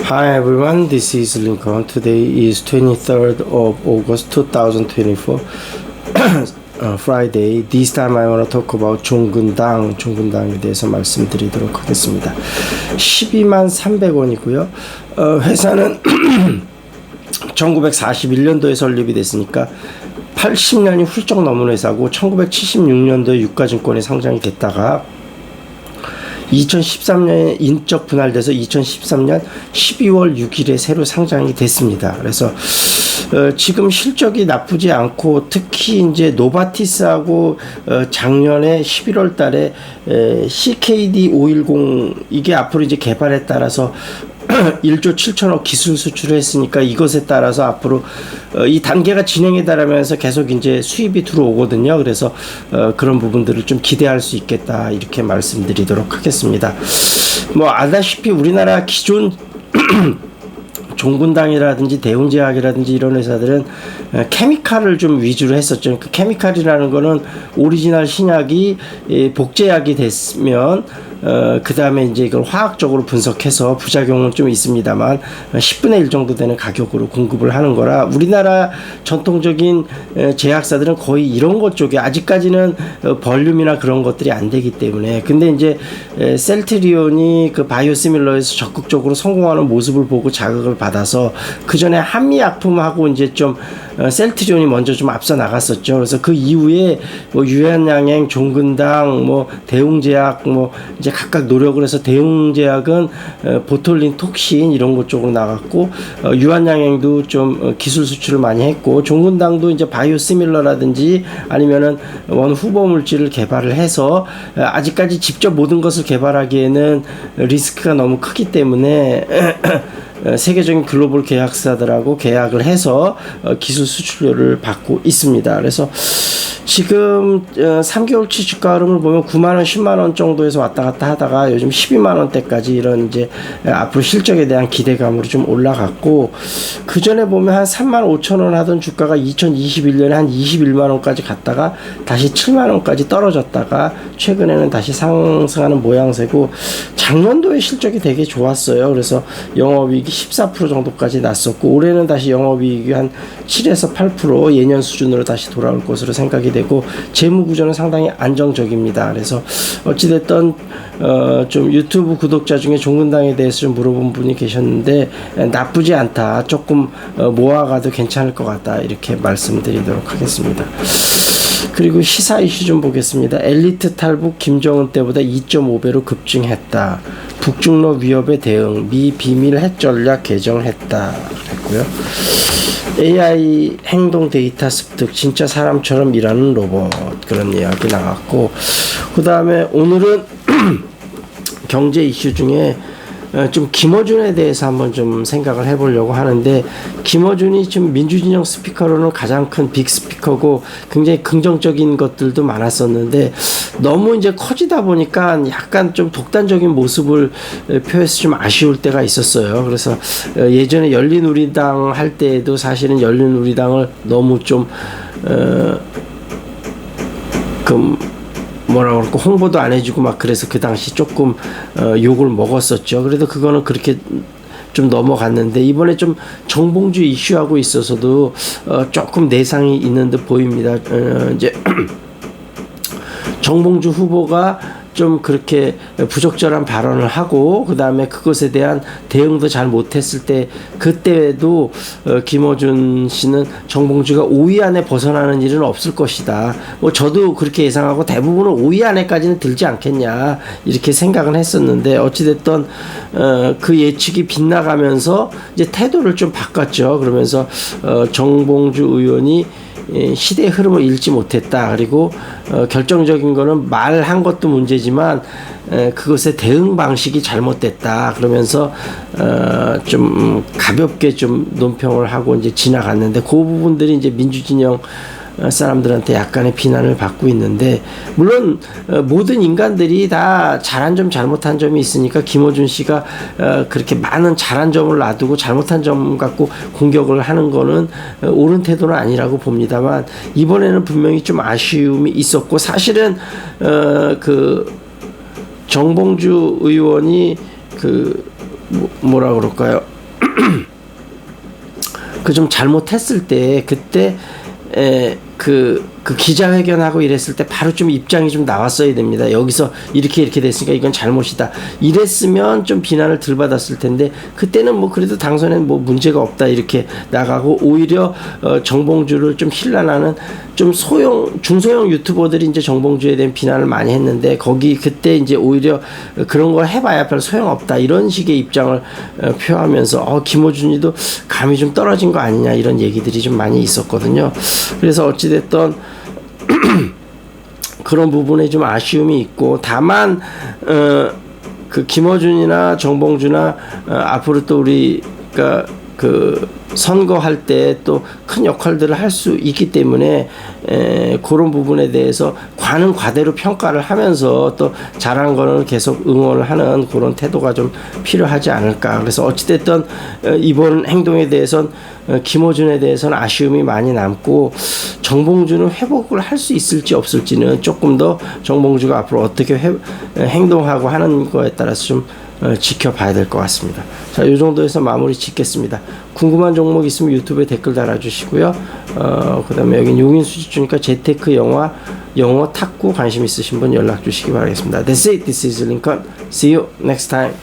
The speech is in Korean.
Hi everyone, this is Lincoln. Today is 23rd of August 2024, Friday. This time I want to talk about 종근당에 대해서 말씀드리도록 하겠습니다. 12만 300원이고요. 회사는 1941년도에 설립이 됐으니까 80년이 훌쩍 넘은 회사고 1976년도에 유가증권에 상장이 됐다가 2013년에 인적 분할돼서 2013년 12월 6일에 새로 상장이 됐습니다. 그래서 지금 실적이 나쁘지 않고 특히 이제 노바티스하고 작년에 11월 달에 CKD 510 이게 앞으로 이제 개발에 따라서 1조 7천억 기술 수출을 했으니까 이것에 따라서 앞으로 이 단계가 진행에 따르면서 계속 이제 수입이 들어오거든요. 그래서 그런 부분들을 좀 기대할 수 있겠다 이렇게 말씀드리도록 하겠습니다. 뭐 알다시피 우리나라 기존 종근당이라든지 대웅제약이라든지 이런 회사들은 케미칼을 좀 위주로 했었죠. 그 케미칼이라는 거는 오리지널 신약이 복제약이 됐으면 그 다음에 이제 이걸 화학적으로 분석해서 부작용은 좀 있습니다만 10분의 1 정도 되는 가격으로 공급을 하는 거라 우리나라 전통적인 제약사들은 거의 이런 것 쪽에 아직까지는 볼륨이나 그런 것들이 안 되기 때문에 근데 이제 셀트리온이 그 바이오시밀러에서 적극적으로 성공하는 모습을 보고 자극을 받아서 그 전에 한미약품하고 이제 좀 셀트리온이 먼저 좀 앞서 나갔었죠. 그래서 그 이후에 뭐 유한양행, 종근당, 뭐 대웅제약 뭐 이제 각각 노력을 해서 대웅제약은 보톨린 톡신 이런 것 쪽으로 나갔고 유한양행도 좀 기술 수출을 많이 했고 종근당도 이제 바이오시밀러라든지 아니면은 원 후보 물질을 개발을 해서 아직까지 직접 모든 것을 개발하기에는 리스크가 너무 크기 때문에 세계적인 글로벌 계약사들하고 계약을 해서 기술 수출료를 받고 있습니다. 그래서 지금 3개월치 주가 흐름을 보면 9만원, 10만원 정도에서 왔다 갔다 하다가 요즘 12만원대까지 이런 이제 앞으로 실적에 대한 기대감으로 좀 올라갔고 그 전에 보면 한 3만 5천원 하던 주가가 2021년에 한 21만원까지 갔다가 다시 7만원까지 떨어졌다가 최근에는 다시 상승하는 모양새고 작년도에 실적이 되게 좋았어요. 그래서 영업이익이 14% 정도까지 났었고 올해는 다시 영업이익이 한 7에서 8% 예년 수준으로 다시 돌아올 것으로 생각이 되고 재무 구조는 상당히 안정적입니다. 그래서 어찌됐든 좀 유튜브 구독자 중에 종근당에 대해서 좀 물어본 분이 계셨는데 나쁘지 않다. 조금 모아가도 괜찮을 것 같다. 이렇게 말씀드리도록 하겠습니다. 그리고 시사 이슈 좀 보겠습니다. 엘리트 탈북 김정은 때보다 2.5배로 급증했다. 북중러 위협에 대응 미 비밀 핵 전략 개정했다. 했고요. AI 행동 데이터 습득 진짜 사람처럼 일하는 로봇 그런 이야기 나왔고 그 다음에 오늘은 경제 이슈 중에 좀 김어준에 대해서 한번 좀 생각을 해보려고 하는데 김어준이 지금 민주진영 스피커로는 가장 큰 빅 스피커고 굉장히 긍정적인 것들도 많았었는데 너무 이제 커지다 보니까 약간 좀 독단적인 모습을 표해서 좀 아쉬울 때가 있었어요. 그래서 예전에 열린우리당 할 때에도 사실은 열린우리당을 너무 좀 뭐라고 그럴까 홍보도 안 해주고 막 그래서 그 당시 조금 욕을 먹었었죠. 그래도 그거는 그렇게 좀 넘어갔는데 이번에 좀 정봉주 이슈하고 있어서도 조금 내상이 있는 듯 보입니다. 이제 정봉주 후보가 좀 그렇게 부적절한 발언을 하고 그 다음에 그것에 대한 대응도 잘 못했을 때 그때도 김어준 씨는 정봉주가 5위 안에 벗어나는 일은 없을 것이다. 뭐 저도 그렇게 예상하고 대부분은 5위 안에까지는 들지 않겠냐 이렇게 생각은 했었는데 어찌됐든 그 예측이 빗나가면서 이제 태도를 좀 바꿨죠. 그러면서 정봉주 의원이 시대의 흐름을 읽지 못했다. 그리고 결정적인 거는 말한 것도 문제지만 그것의 대응 방식이 잘못됐다. 그러면서 좀 가볍게 좀 논평을 하고 이제 지나갔는데 그 부분들이 이제 민주진영 사람들한테 약간의 비난을 받고 있는데 물론 모든 인간들이 다 잘한 점 잘못한 점이 있으니까 김어준 씨가 그렇게 많은 잘한 점을 놔두고 잘못한 점 갖고 공격을 하는 거는 옳은 태도는 아니라고 봅니다만 이번에는 분명히 좀 아쉬움이 있었고 사실은 그 정봉주 의원이 그 뭐라 그럴까요? 그 좀 잘못했을 때 그때 그 기자회견하고 이랬을 때 바로 좀 입장이 좀 나왔어야 됩니다. 여기서 이렇게 됐으니까 이건 잘못이다. 이랬으면 좀 비난을 덜 받았을 텐데 그때는 뭐 그래도 당선엔 뭐 문제가 없다 이렇게 나가고 오히려 정봉주를 좀 힐난하는 좀 중소형 유튜버들이 이제 정봉주에 대한 비난을 많이 했는데 거기 그때 이제 오히려 그런 걸 해봐야 별 소용없다 이런 식의 입장을 표하면서 김어준이도 감이 좀 떨어진 거 아니냐 이런 얘기들이 좀 많이 있었거든요. 그래서 어찌됐든 그런 부분에 좀 아쉬움이 있고 다만 그 김어준이나 정봉주나 앞으로 또 우리가 그 선거할 때 또 큰 역할들을 할 수 있기 때문에 그런 부분에 대해서 과는 과대로 평가를 하면서 또 잘한 거는 계속 응원을 하는 그런 태도가 좀 필요하지 않을까. 그래서 어찌됐든 이번 행동에 대해서는 김어준에 대해서는 아쉬움이 많이 남고 정봉주는 회복을 할 수 있을지 없을지는 조금 더 정봉주가 앞으로 어떻게 행동하고 하는 거에 따라서 좀 지켜봐야 될 것 같습니다. 자, 이 정도에서 마무리 짓겠습니다. 궁금한 종목 있으면 유튜브에 댓글 달아주시고요. 그 다음에 여긴 용인 수집주니까 재테크 영어 탁구 관심 있으신 분 연락 주시기 바라겠습니다. That's it. This is Lincoln. See you next time.